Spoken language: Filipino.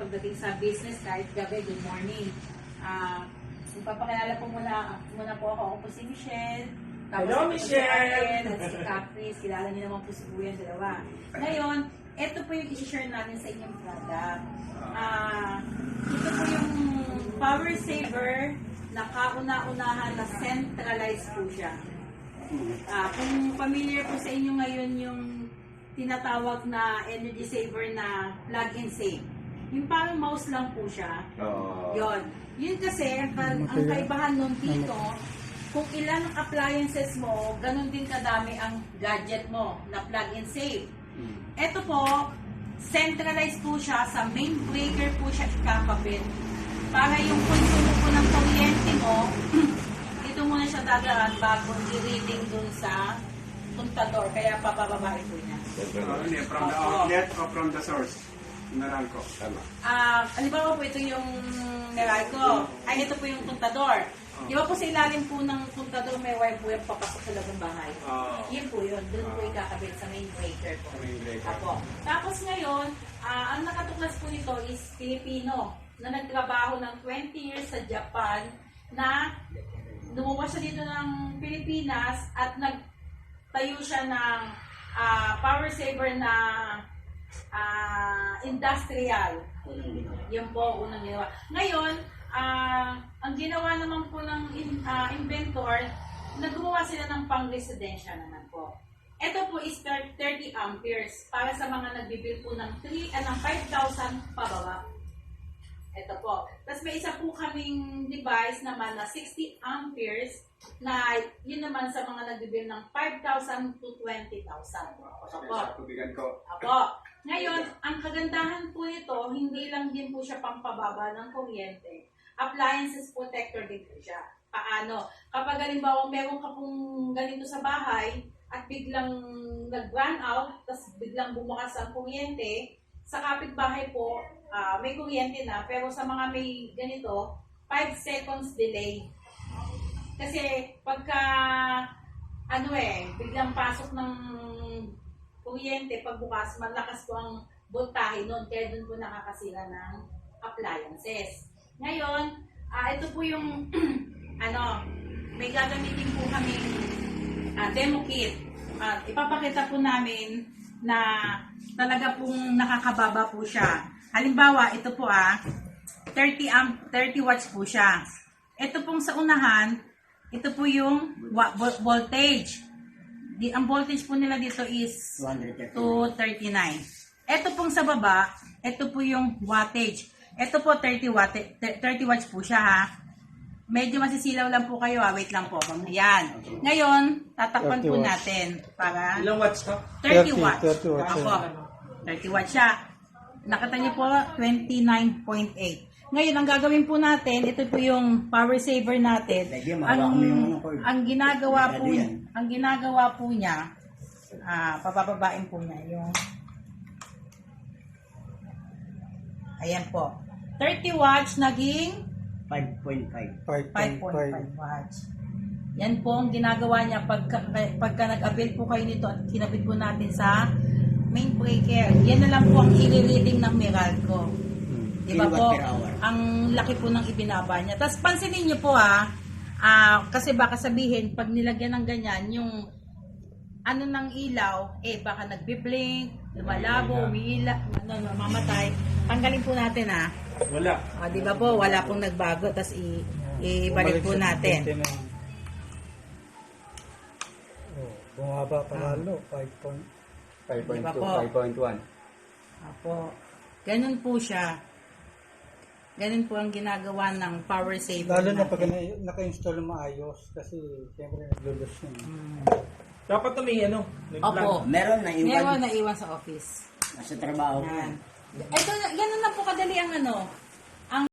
pagdating sa business, kahit gabi, good morning. Ipapakilala po muna po ako. Ako po si Michelle. Hello, Michelle! At si Caprice. Kilala niyo naman po si Kuya dalawa. Ngayon, ito po yung i-share natin sa inyong product. Ito po yung Power Saver na kauna-unahan na centralized po siya. Kung familiar po sa inyo ngayon yung tinatawag na energy saver na plug and save. Yung parang mouse lang po siya. Yon. Yun kasi, ang kaibahan nun dito, kung ilan ang appliances mo, ganun din kadami ang gadget mo na plug and save. Ito po, centralized po siya, sa main breaker po siya ikakabit. Para yung konsumo po ng kuryente mo, dito muna siya dadaan bago i-reading dun sa kontador. Kaya papababae po niya. From the outlet or from the source? Meralco. Tama. Halimbawa po ito yung Meralco. Ay, ito po yung kontador. Di ba po sa ilalim po ng kontador may wire po yung papasok sa loob ng bahay? Yun po yun. Doon po ikakabit sa main breaker po. Tapos ngayon, ang nakatuklas po nito is Filipino na nagtrabaho ng 20 years sa Japan na lumuwas siya dito ng Pilipinas at nagtayo siya ng power saver na industrial. Yan po unang ginawa. Ngayon, ang ginawa naman po ng inventor, naggumawa sila ng pang-residensya naman po. Ito po is 30 amperes para sa mga nagbibil po ng 5,000 pababa. Ito po. Tapos may isa po kaming device naman na 60 amperes na yun naman sa mga nagbibil ng 5,000 to 20,000. Apo. Ngayon, ang kagandahan po nito, hindi lang din po siya pampababa ng kuryente. Appliances protector din po siya. Paano? Kapag halimbawa meron ka pong ganito sa bahay at biglang nag-run out, tapos biglang bumukas ang kuryente, sa kapitbahay po, may kuryente na, pero sa mga may ganito, 5 seconds delay. Kasi pagka, biglang pasok ng kuryente, pagbukas, malakas po ang voltahe nun, kaya dun po nakakasira ng appliances. Ngayon, ito po yung, may gagamitin po kami demo kit. Ipapakita po namin na talaga pong nakakababa po siya. Halimbawa, ito po 30 watts po siya. Ito pong sa unahan, ito po yung voltage. Ang voltage po nila dito is 239. Ito pong sa baba, ito po yung wattage. Ito po 30 watts po siya Medyo masisilaw lang po kayo Wait lang po. Ayan. Ngayon, tatakpan po natin para Ilang watts ka? 30 watts. 30 watts. Ako. 30 watts siya. Nakita niyo po 29.8. Ngayon, ang gagawin po natin, ito po yung power saver natin. Ang ginagawa po niya, papababain po niya yung ayan po. 30 watts naging 5.5 watts. Yan po ang ginagawa niya pagka nag-avail po kayo nito at kinabit po natin sa main breaker. Yan na lang po ang i-reading ng Meralco. Diba po? Ang laki po ng ibinaba niya. Tapos pansinin niyo po kasi baka sabihin pag nilagyan ng ganyan yung ng ilaw, baka nagbi-blink, lumalabo, umiila, mamatay. Tanggalin po natin Wala. Di ba po, wala pong nagbago. Tapos ibalik po natin. Bumaba pa lalo, 5.2, Diba po? 5.1. Apo. Ganun po siya. Ganun po ang ginagawa ng power saver lalo na natin. pag naka-install na maayos kasi siyempre naglulus yun. Dapat na may Opo. Meron Meron na iwan sa office. nasa trabaho. Yan. Ito, ganun na po kadali ang